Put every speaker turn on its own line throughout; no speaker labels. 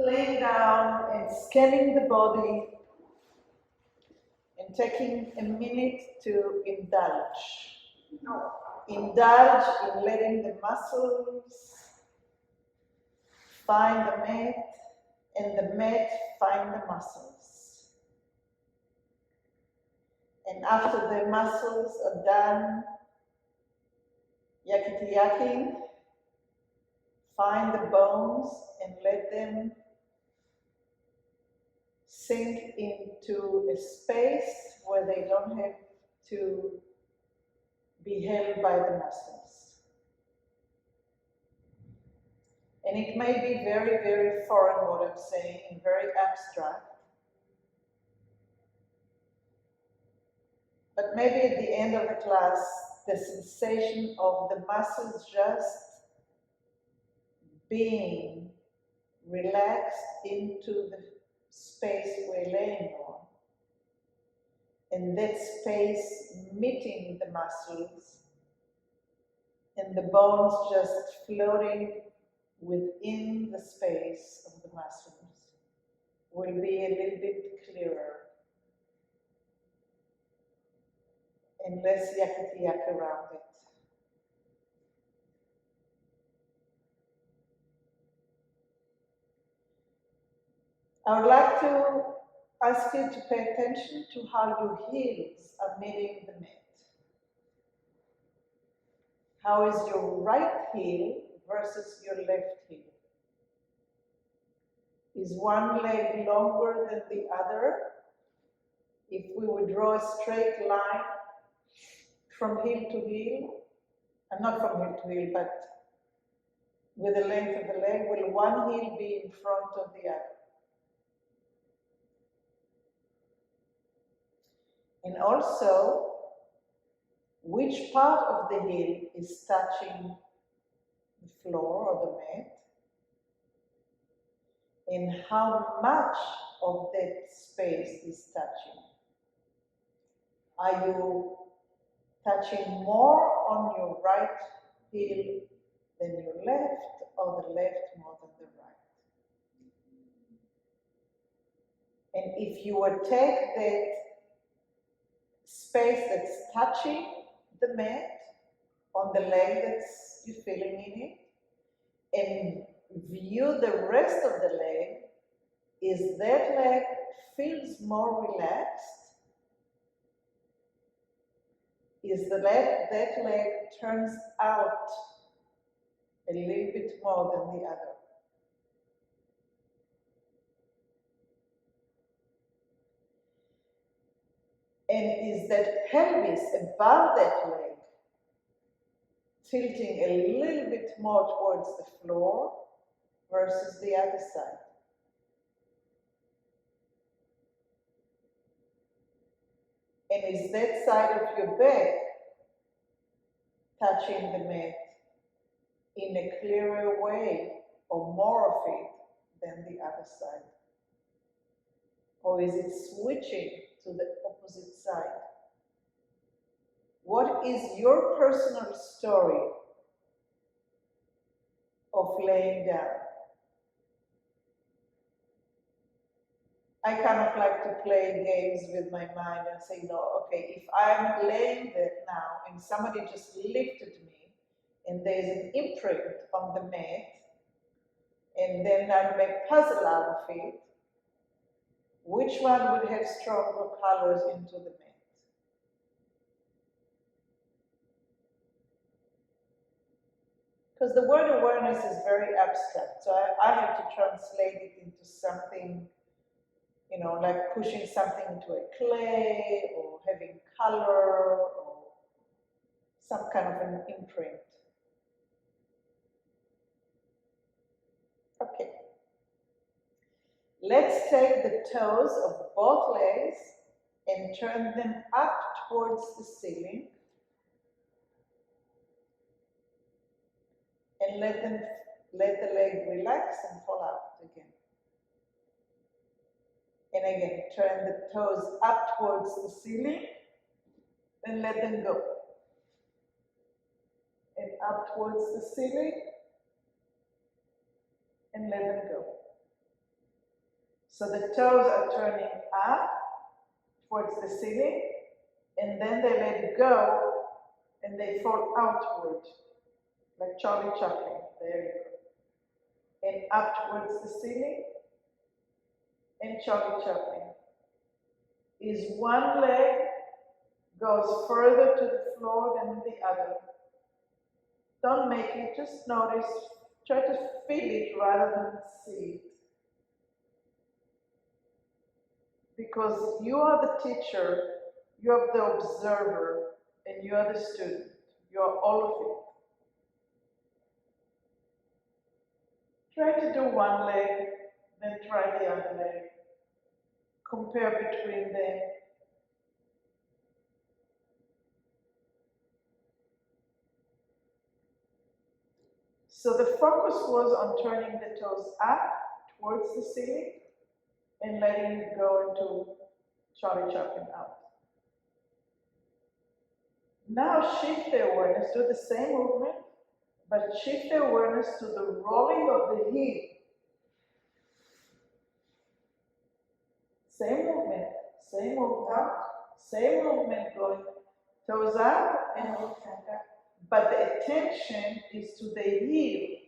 laying down and scanning the body and taking a minute to indulge. Indulge in letting the muscles find the mat and the mat find the muscles. And after the muscles are done yakety-yaking, find the bones and let them sink into a space where they don't have to be held by the muscles. And it may be very, very foreign what I'm saying and very abstract. But maybe at the end of the class, the sensation of the muscles just being relaxed into the space we're laying on, and that space meeting the muscles, and the bones just floating within the space of the muscles, will be a little bit clearer and less yakety-yak around it. I would like to ask you to pay attention to how your heels are meeting the mat. How is your right heel versus your left heel? Is one leg longer than the other? If we would draw a straight line from heel to heel, and not from heel to heel, but with the length of the leg, will one heel be in front of the other? And also, which part of the heel is touching the floor or the mat? And how much of that space is touching? Are you touching more on your right heel than your left, or the left more than the right? And if you would take that space that's touching the mat on the leg that's you're feeling in it, and view the rest of the leg, is that leg feels more relaxed? Is that leg turns out a little bit more than the other? And is that pelvis above that leg tilting a little bit more towards the floor versus the other side? And is that side of your back touching the mat in a clearer way, or more of it than the other side? Or is it switching to the opposite side? What is your personal story of laying down? I kind of like to play games with my mind and say, no, okay, if I'm laying there now and somebody just lifted me and there's an imprint on the mat, and then I make puzzle out of it, which one would have stronger colors into the mat? Because the word awareness is very abstract, so I have to translate it into something, you know, like pushing something into a clay, or having color, or some kind of an imprint. Okay. Let's take the toes of both legs and turn them up towards the ceiling, and let the leg relax and fall out again. And again, turn the toes up towards the ceiling, and let them go. And up towards the ceiling, and let them go. So the toes are turning up towards the ceiling, and then they let it go, and they fall outward, like Charlie Chaplin. There you go. And up towards the ceiling, and Charlie Chaplin. Is one leg goes further to the floor than the other. Don't make it, just notice. Try to feel it rather than see it. Because you are the teacher, you are the observer, and you are the student. You are all of it. Try to do one leg, then try the other leg. Compare between them. So the focus was on turning the toes up towards the ceiling and letting it go into Charlie Chaplin out. Now shift the awareness, do the same movement, but shift the awareness to the rolling of the heel. Same movement, same movement going toes up and but the attention is to the heel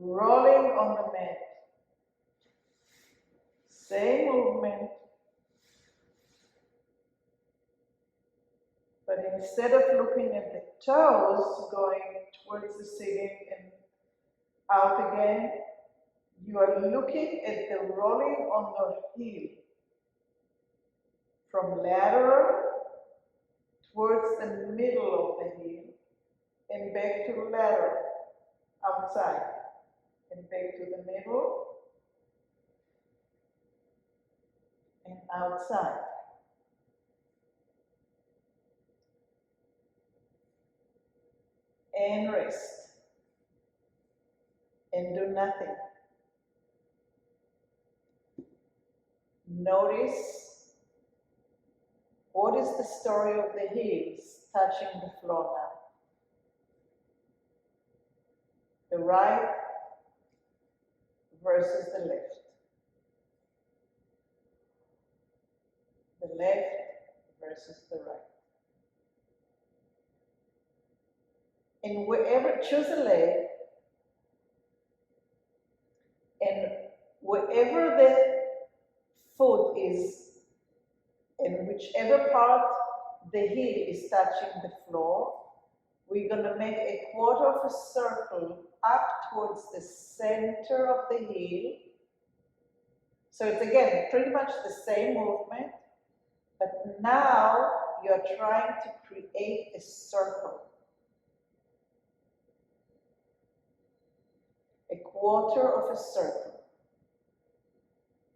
rolling on the mat. Same movement, but instead of looking at the toes going towards the ceiling and out again, you are looking at the rolling on the heel from lateral towards the middle of the heel and back to lateral, outside, and back to the middle and outside. And rest. And do nothing. Notice what is the story of the heels touching the floor now. The right versus the left. The left versus the right. And wherever, choose a leg, and wherever the foot is, and whichever part the heel is touching the floor, we're going to make a quarter of a circle up towards the center of the heel. So it's again pretty much the same movement, but now you're trying to create a circle. A quarter of a circle.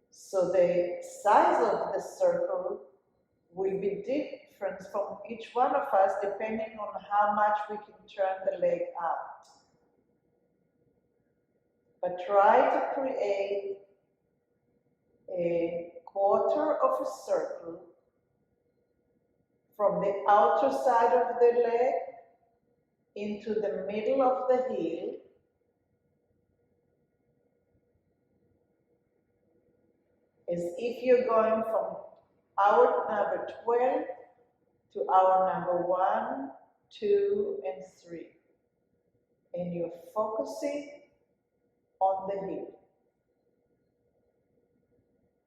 So the size of the circle will be different from each one of us depending on how much we can turn the leg out. But try to create a quarter of a circle from the outer side of the leg into the middle of the heel, as if you're going from hour number 12 to hour number 1, 2, and 3. And you're focusing on the heel,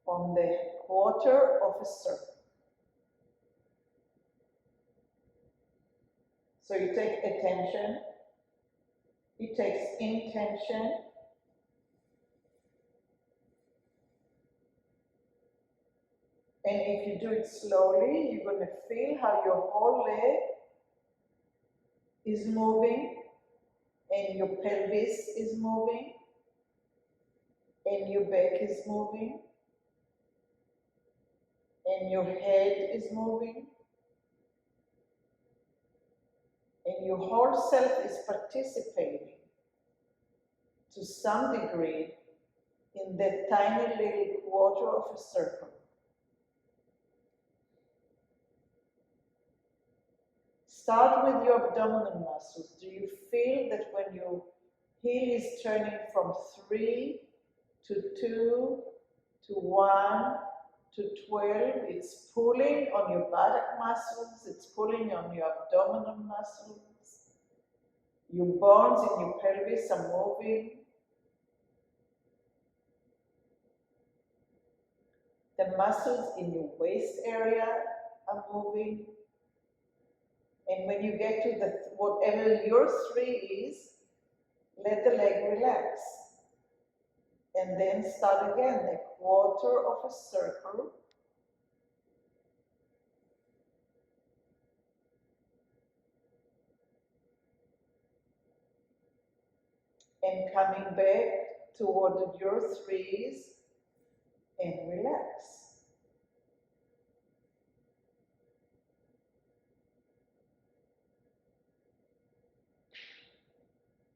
on the quarter of a circle. So you take attention, it takes intention, and if you do it slowly, you're going to feel how your whole leg is moving, and your pelvis is moving, and your back is moving, and your head is moving, and your whole self is participating to some degree in that tiny little quarter of a circle. Start with your abdominal muscles. Do you feel that when your heel is turning from 3 to 2 to 1 to 12. It's pulling on your buttock muscles, it's pulling on your abdominal muscles. Your bones in your pelvis are moving. The muscles in your waist area are moving. And when you get to the whatever your 3 is, let the leg relax. And then start again, a quarter of a circle. And coming back toward your 3s and relax.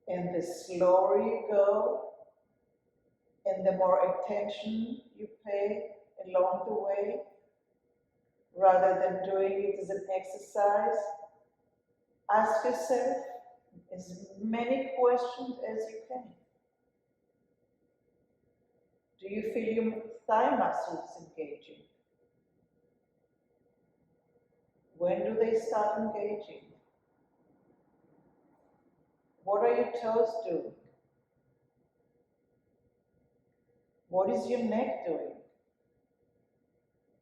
And the slower you go, and the more attention you pay along the way, rather than doing it as an exercise, ask yourself as many questions as you can. Do you feel your thigh muscles engaging? When do they start engaging? What are your toes doing? What is your neck doing?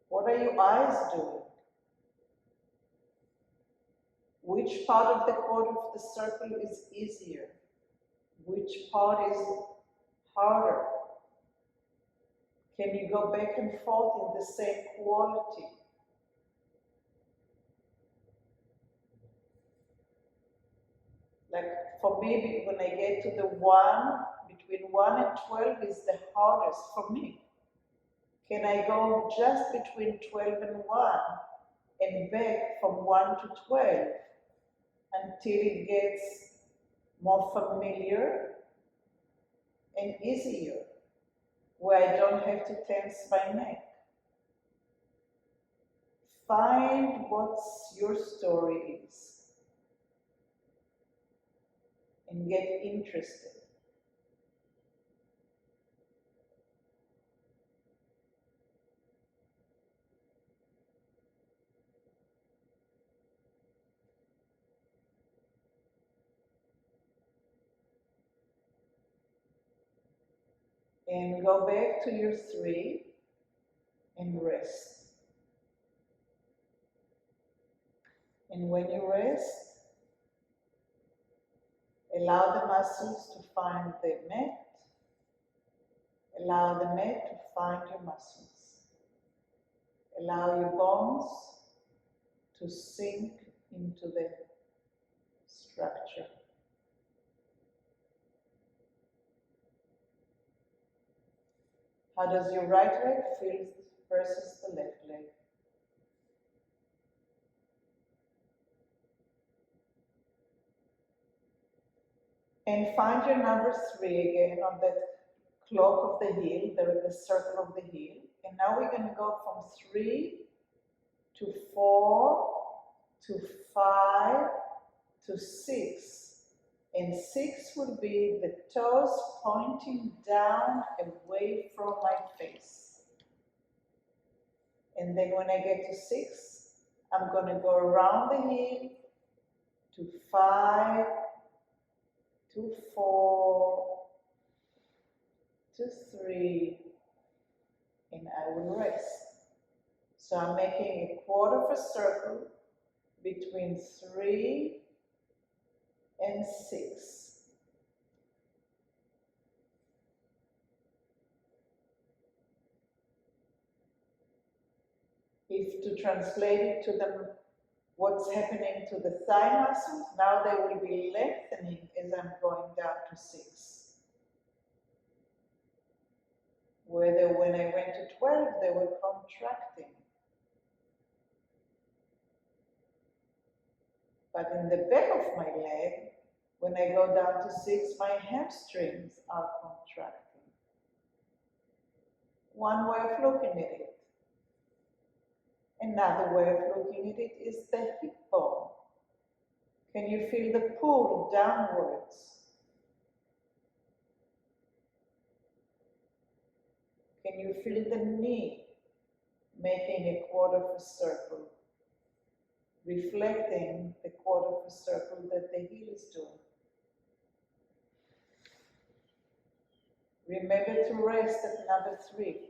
What are your eyes doing? Which part of the quarter of the circle is easier? Which part is harder? Can you go back and forth in the same quality? Like for me, when I get to the 1, between 1 and 12 is the hardest for me. Can I go just between 12 and 1 and back from 1 to 12 until it gets more familiar and easier, where I don't have to tense my neck? Find what your story is and get interested. And go back to your 3 and rest. And when you rest, allow the muscles to find the mat. Allow the mat to find your muscles. Allow your bones to sink into the structure. How does your right leg feel versus the left leg? And find your number 3 again on the clock of the heel, the circle of the heel. And now we're going to go from 3 to 4 to 5 to 6. And 6 will be the toes pointing down away from my face. And then when I get to 6, I'm going to go around the heel to 5, to 4, to 3, and I will rest. So I'm making a quarter of a circle between 3 and 6. If to translate it to what's happening to the thigh muscles, now they will be lengthening as I'm going down to 6. Whether when I went to 12, they were contracting. But in the back of my leg, when I go down to 6, my hamstrings are contracting. One way of looking at it. Another way of looking at it is the hip bone. Can you feel the pull downwards? Can you feel the knee making a quarter of a circle, reflecting the quarter of a circle that the heel is doing? Remember to rest at number 3.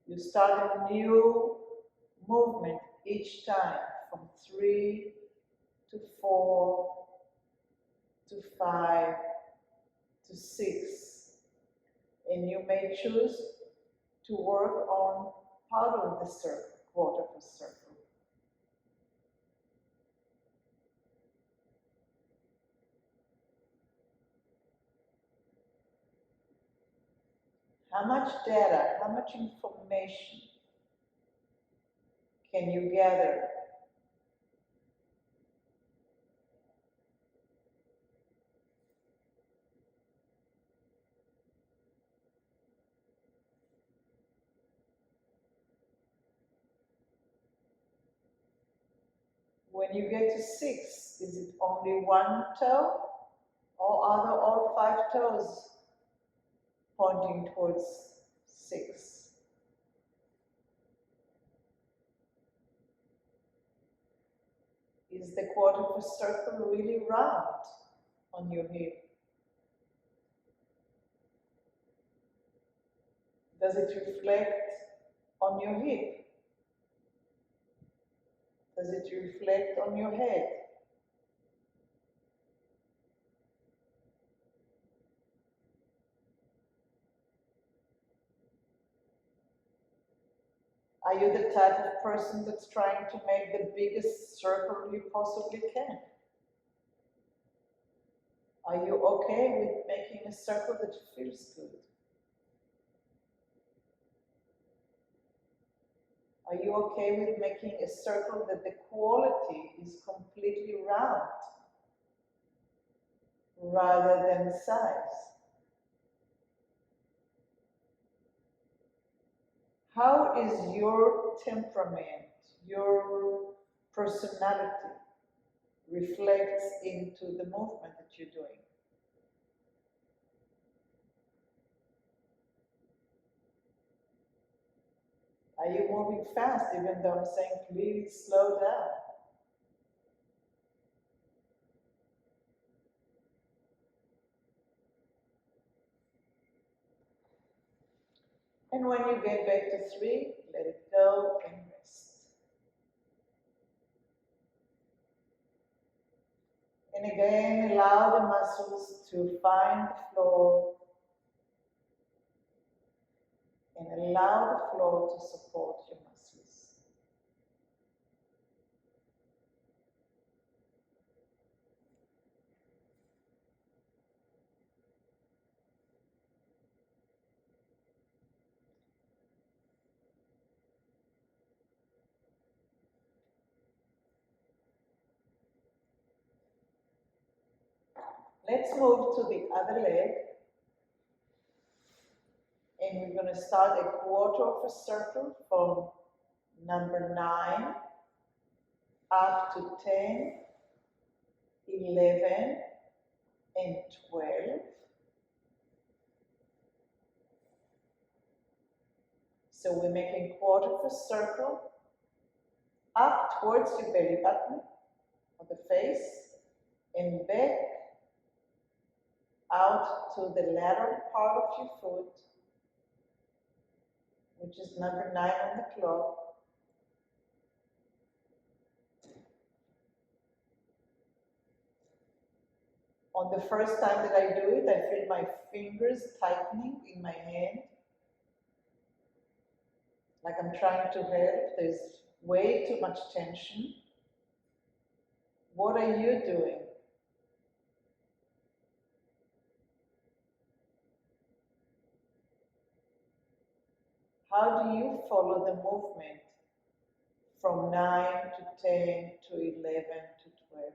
You start a new movement each time from 3 to 4 to 5 to 6. And you may choose to work on part of the circle, quarter of a circle. How much data, how much information can you gather? When you get to 6, is it only one toe, or are there all 5 toes pointing towards 6? Is the quarter of a circle really round on your hip? Does it reflect on your hip? Does it reflect on your head? Are you the type of person that's trying to make the biggest circle you possibly can? Are you okay with making a circle that feels good? Are you okay with making a circle that the quality is completely round rather than size? How is your temperament, your personality reflects into the movement that you're doing? Are you moving fast even though I'm saying please slow down? And when you get back to 3, let it go and rest. And again, allow the muscles to find the floor and allow the floor to support your muscles. Let's move to the other leg. And we're going to start a quarter of a circle from number 9 up to 10, 11, and 12. So we're making quarter of a circle up towards your belly button or the face and back out to the lateral part of your foot, which is number 9 on the clock. On the first time that I do it, I feel my fingers tightening in my hand, like I'm trying to help. There's way too much tension. What are you doing? How do you follow the movement from 9 to 10 to 11 to 12?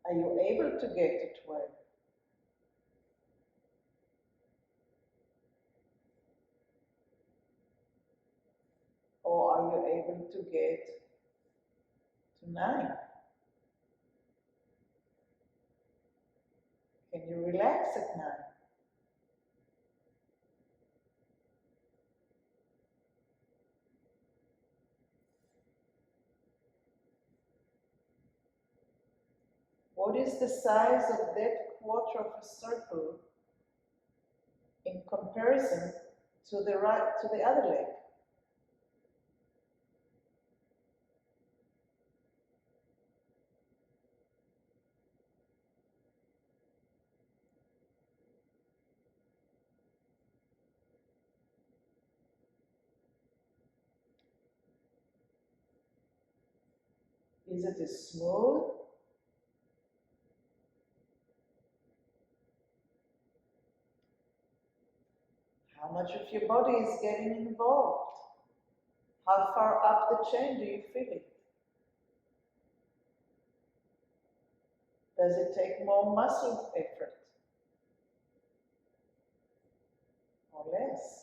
Are you able to get to 12? Or are you able to get to 9? Can you relax at 9? What is the size of that quarter of a circle in comparison to the other leg? Is it as smooth? How much of your body is getting involved? How far up the chain do you feel it? Does it take more muscle effort or less?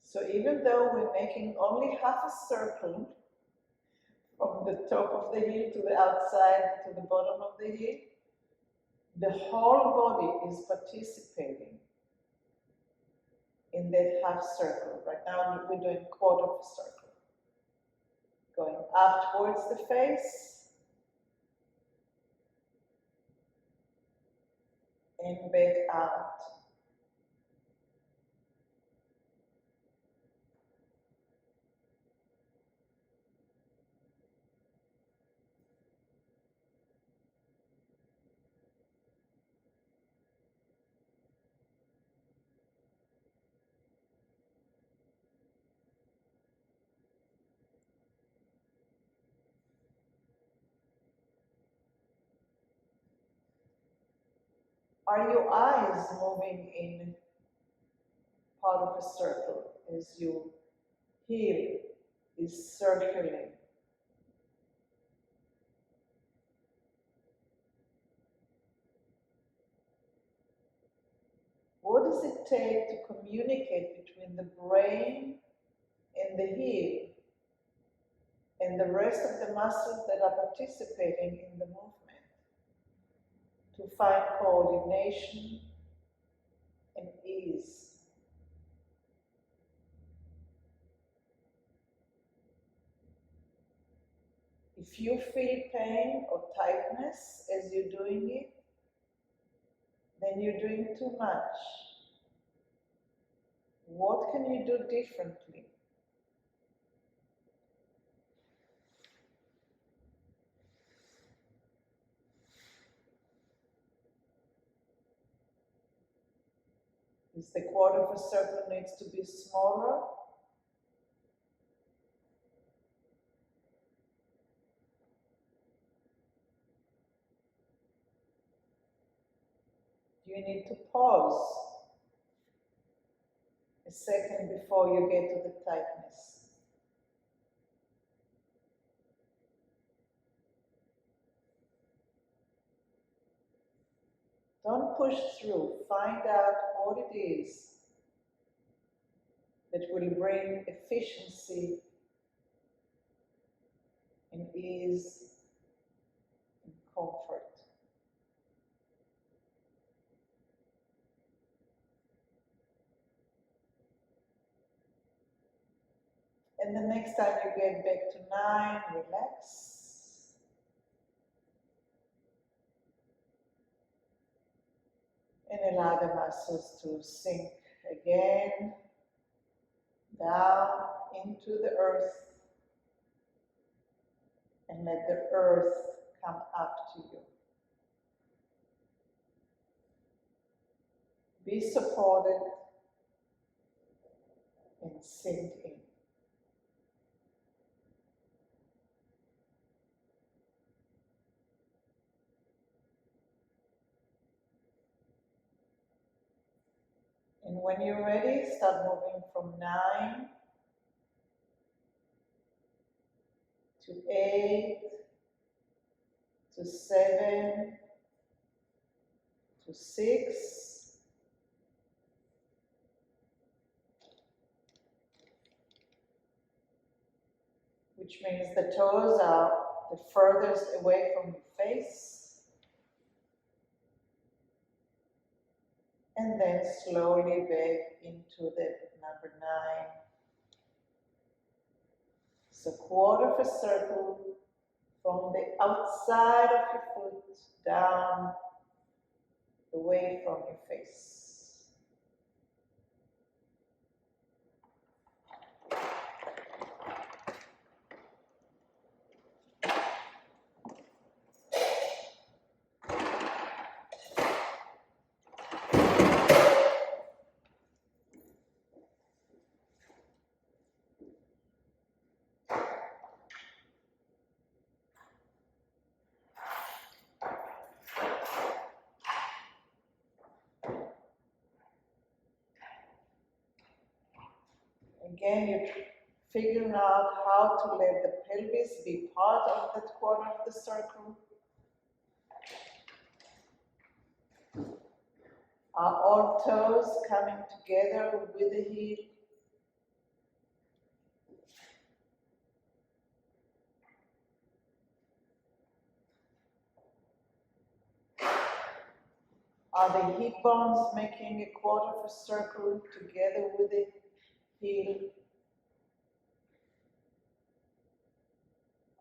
So even though we're making only half a circle from the top of the heel to the outside to the bottom of the heel, the whole body is participating in that half circle. Right now we're doing quarter of a circle. Going up towards the face and back out. Are your eyes moving in part of a circle as your heel is circling? What does it take to communicate between the brain and the heel and the rest of the muscles that are participating in the movement to find coordination and ease? If you feel pain or tightness as you're doing it, then you're doing too much. What can you do differently? Is the quarter of a circle needs to be smaller? Do you need to pause a second before you get to the tightness? Don't push through. Find out what it is that will bring efficiency and ease and comfort. And the next time you get back to 9, relax. And allow the muscles to sink again down into the earth, and let the earth come up to you. Be supported and sink in. when you're ready, start moving from 9 to 8 to 7 to 6 which means the toes are the furthest away from your face, and then slowly back into the number 9. So quarter of a circle from the outside of your foot down, away from your face. Again, you're figuring out how to let the pelvis be part of that quarter of the circle. Are all toes coming together with the heel? Are the hip bones making a quarter of a circle together with the heel?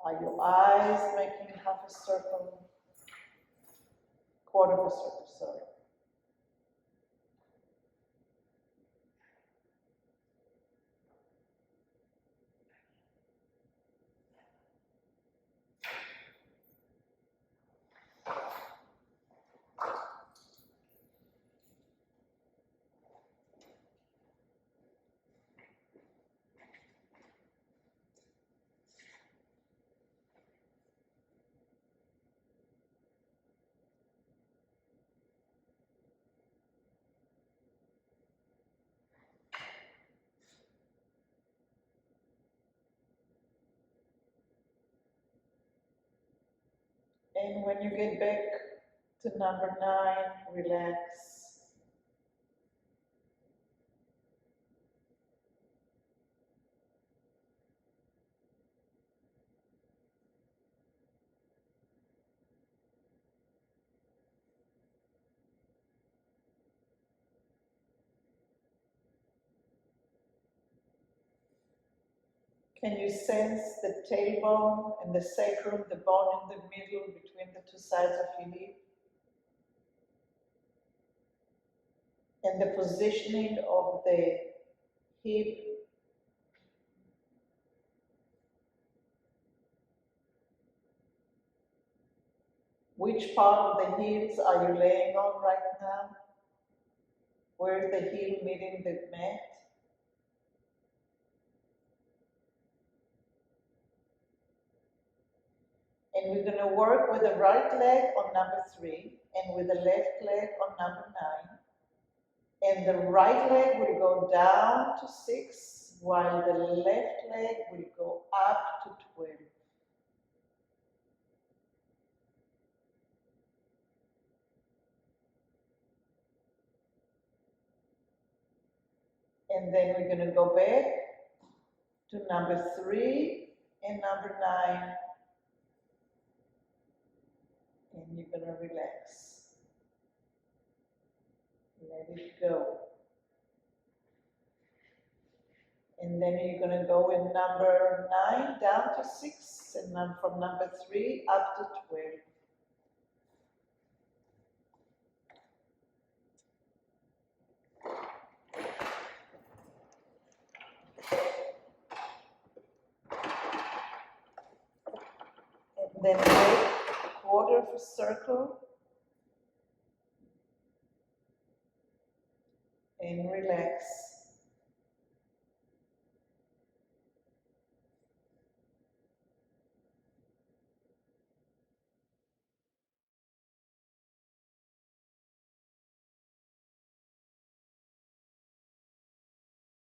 Are your eyes making half a circle? Quarter of a circle, sorry. And when you get back to number 9, relax. Can you sense the tailbone and the sacrum, the bone in the middle between the two sides of your hip? And the positioning of the hip. Which part of the heels are you laying on right now? Where is the heel meeting the mat? And we're going to work with the right leg on number 3 and with the left leg on number 9. And the right leg will go down to 6 while the left leg will go up to 12. And then we're going to go back to number 3 and number 9. And you're going to relax. Let it go. And then you're going to go in number 9 down to 6 and from number 3 up to 12. And then make a quarter of a circle and relax.